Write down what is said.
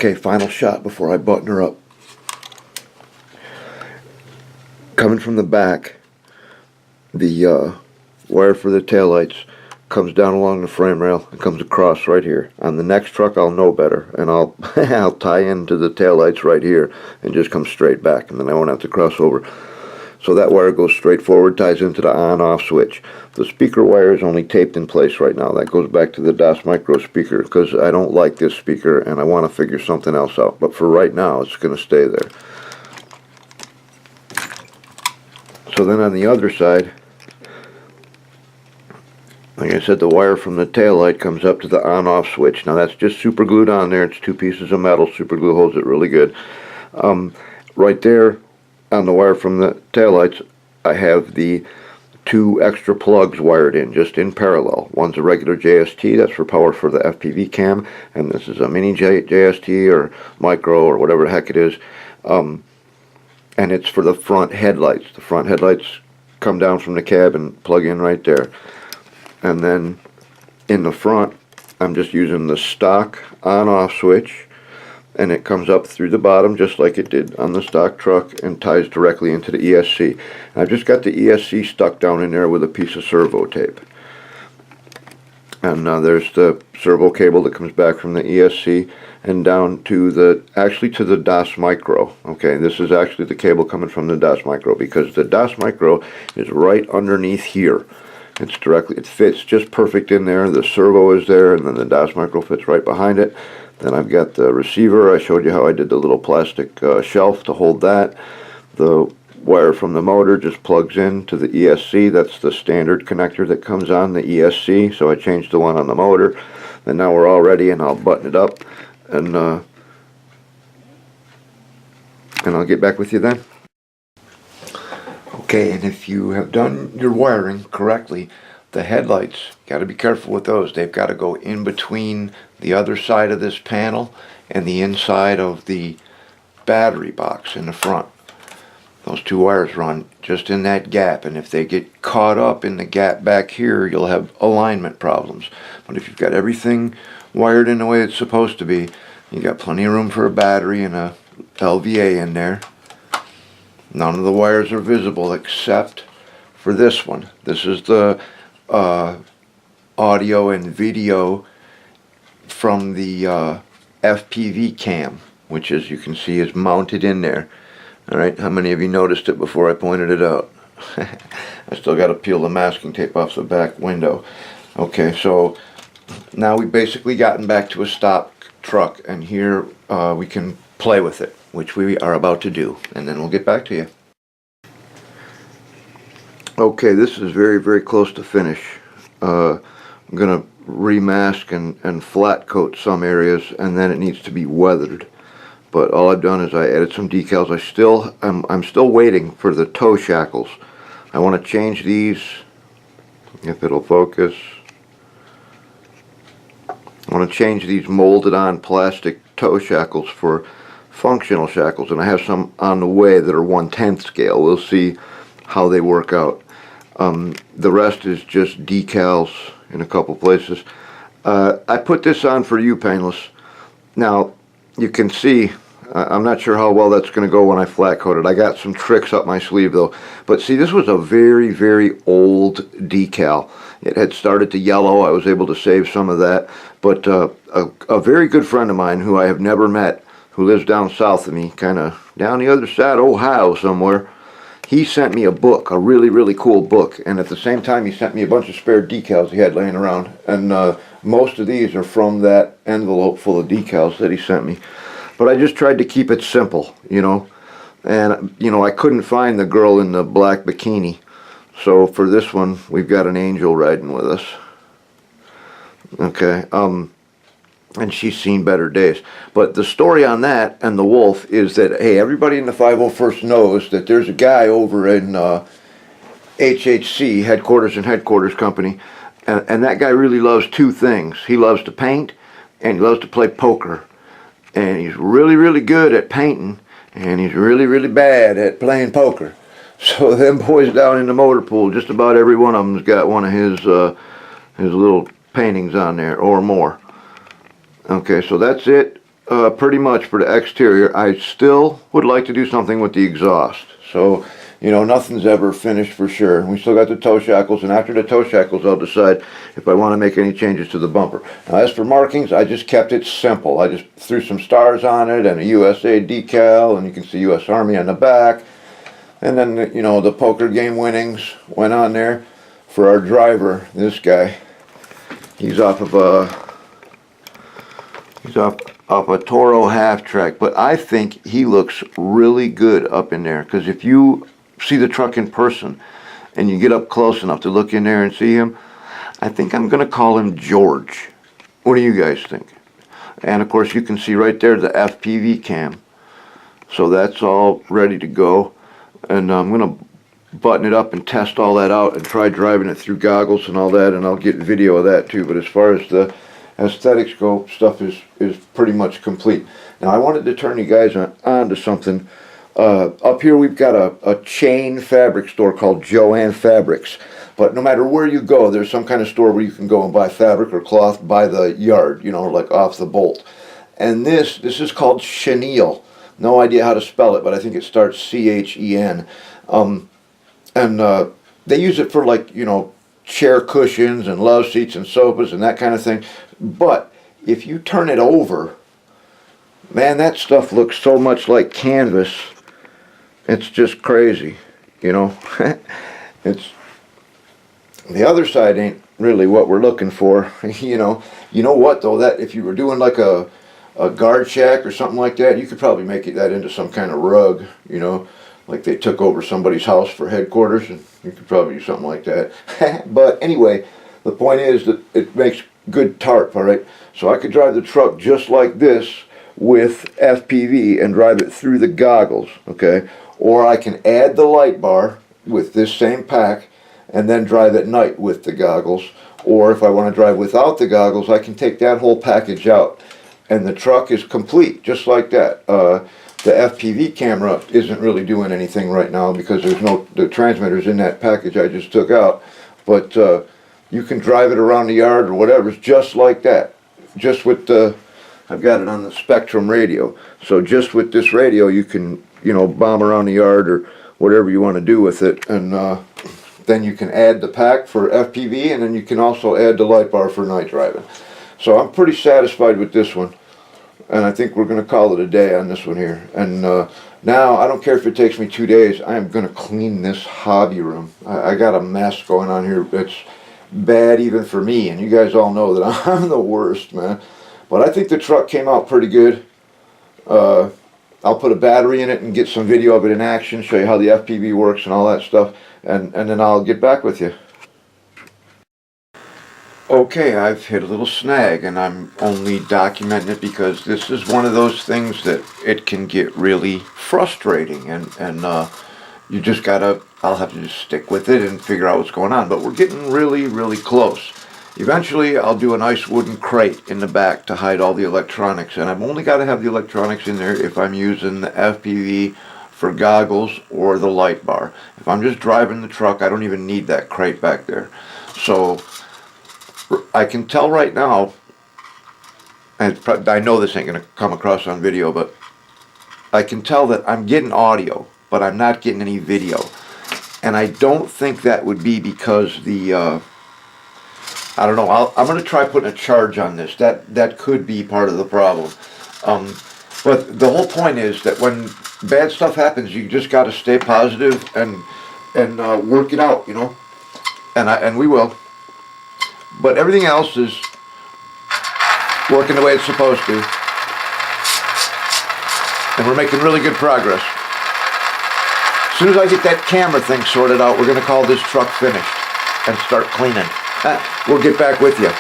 Okay, final shot before I button her up. Coming from the back, the wire for the taillights comes down along the frame rail and comes across right here. On the next truck I'll know better, and I'll I'll tie into the taillights right here and just come straight back, and then I won't have to cross over. So that wire goes straight forward, ties into the on-off switch. The speaker wire is only taped in place right now. That goes back to the DAS Micro speaker because I don't like this speaker and I want to figure something else out. But for right now, it's going to stay there. So then on the other side, like I said, the wire from the tail light comes up to the on-off switch. Now that's just super glued on there. It's 2 pieces of metal. Super glue holds it really good. Right there on the wire from the tail lights, I have the 2 extra plugs wired in, just in parallel. One's a regular JST, that's for power for the FPV cam, and this is a mini JST or micro or whatever the heck it is. And it's for the front headlights. The front headlights come down from the cab and plug in right there. And then in the front, I'm just using the stock on-off switch, and it comes up through the bottom just like it did on the stock truck and ties directly into the ESC. And I've just got the ESC stuck down in there with a piece of servo tape. And there's the servo cable that comes back from the ESC and down to the, actually to the DAS Micro. Okay, this is actually the cable coming from the DAS Micro because the DAS Micro is right underneath here. It's directly, it fits just perfect in there. The servo is there, and then the DAS Micro fits right behind it. Then I've got the receiver. I showed you how I did the little plastic shelf to hold that. The wire from the motor just plugs in to the ESC. That's the standard connector that comes on the ESC. So I changed the one on the motor. And now we're all ready, and I'll button it up, and I'll get back with you then. Okay, and if you have done your wiring correctly, the headlights, got to be careful with those. They've got to go in between the other side of this panel and the inside of the battery box in the front. Those 2 wires run just in that gap, and if they get caught up in the gap back here, you'll have alignment problems. But if you've got everything wired in the way it's supposed to be, you got plenty of room for a battery and a LVA in there. None of the wires are visible except for this one. This is the audio and video from the FPV cam, which, as you can see, is mounted in there. Alright, how many of you noticed it before I pointed it out? I still got to peel the masking tape off the back window. Okay, so now we've basically gotten back to a stock truck, and here we can play with it, which we are about to do, and then we'll get back to you. Okay, this is very, very close to finish. I'm going to remask and flat coat some areas, and then it needs to be weathered. But all I've done is I added some decals. I'm still waiting for the toe shackles. I want to change these, if it'll focus. I want to change these molded on plastic toe shackles for functional shackles, and I have some on the way that are 1/10 scale. We'll see how they work out. The rest is just decals in a couple places. I put this on for you, Painless. Now you can see I'm not sure how well that's going to go when I flat coat it. I got some tricks up my sleeve though. But see, this was a very, very old decal. It had started to yellow. I was able to save some of that. But a very good friend of mine who I have never met, who lives down south of me, kind of down the other side of Ohio somewhere, he sent me a book, a really, really cool book. And at the same time, he sent me a bunch of spare decals he had laying around. And most of these are from that envelope full of decals that he sent me. But I just tried to keep it simple, you know. And, you know, I couldn't find the girl in the black bikini. So for this one, we've got an angel riding with us. Okay, and she's seen better days. But the story on that and the wolf is that, hey, everybody in the 501st knows that there's a guy over in HHC, Headquarters Company, and that guy really loves 2 things. He loves to paint, and he loves to play poker. And he's really, really good at painting, and he's really, really bad at playing poker. So them boys down in the motor pool, just about every one of them's got one of his little paintings on there, or more. Okay, so that's it. pretty much for the exterior. I still would like to do something with the exhaust. So, you know, nothing's ever finished for sure. We still got the toe shackles, and after the toe shackles, I'll decide if I want to make any changes to the bumper. Now, as for markings, I just kept it simple. I just threw some stars on it and a USA decal, and you can see U.S. Army on the back. And then, you know, the poker game winnings went on there. For our driver, this guy, he's off a Toro half track, but I think he looks really good up in there, because if you see the truck in person and you get up close enough to look in there and see him, I think I'm going to call him George. What do you guys think? And of course you can see right there the FPV cam, so that's all ready to go. And I'm going to button it up and test all that out and try driving it through goggles and all that, and I'll get video of that too. But as far as the aesthetics go, stuff is pretty much complete. Now I wanted to turn you guys on to something. Up here we've got a chain fabric store called Joann Fabrics, but no matter where you go, there's some kind of store where you can go and buy fabric or cloth by the yard, you know, like off the bolt. And this is called chenille. No idea how to spell it, but I think it starts C-H-E-N. And they use it for, like, you know, chair cushions and love seats and sofas and that kind of thing. But if you turn it over, man, that stuff looks so much like canvas. It's just crazy, you know. It's the other side ain't really what we're looking for, you know. You know what though? That if you were doing like a guard shack or something like that, you could probably make that into some kind of rug, you know. Like they took over somebody's house for headquarters, and you could probably do something like that. But anyway, the point is that it makes good tarp, all right? So I could drive the truck just like this with FPV and drive it through the goggles, okay? Or I can add the light bar with this same pack and then drive at night with the goggles. Or if I want to drive without the goggles, I can take that whole package out, and the truck is complete, just like that. The FPV camera isn't really doing anything right now because the transmitter's in that package I just took out. But you can drive it around the yard or whatever, it's just like that. Just with I've got it on the Spectrum radio. So just with this radio you can, you know, bomb around the yard or whatever you want to do with it. And then you can add the pack for FPV, and then you can also add the light bar for night driving. So I'm pretty satisfied with this one. And I think we're going to call it a day on this one here. And now, I don't care if it takes me 2 days, I am going to clean this hobby room. I got a mess going on here. It's bad even for me, and you guys all know that I'm the worst, man. But I think the truck came out pretty good. I'll put a battery in it and get some video of it in action, show you how the FPV works and all that stuff, and then I'll get back with you. Okay, I've hit a little snag, and I'm only documenting it because this is one of those things that it can get really frustrating, and you just gotta, I'll have to just stick with it and figure out what's going on. But we're getting really, really close. Eventually, I'll do a nice wooden crate in the back to hide all the electronics, and I've only got to have the electronics in there if I'm using the FPV for goggles or the light bar. If I'm just driving the truck, I don't even need that crate back there. So I can tell right now, and I know this ain't going to come across on video, but I can tell that I'm getting audio, but I'm not getting any video. And I don't think that would be because the, I don't know, I'm going to try putting a charge on this. That could be part of the problem. But the whole point is that when bad stuff happens, you just got to stay positive and work it out, you know. And we will. But everything else is working the way it's supposed to. And we're making really good progress. As soon as I get that camera thing sorted out, we're going to call this truck finished and start cleaning. We'll get back with you.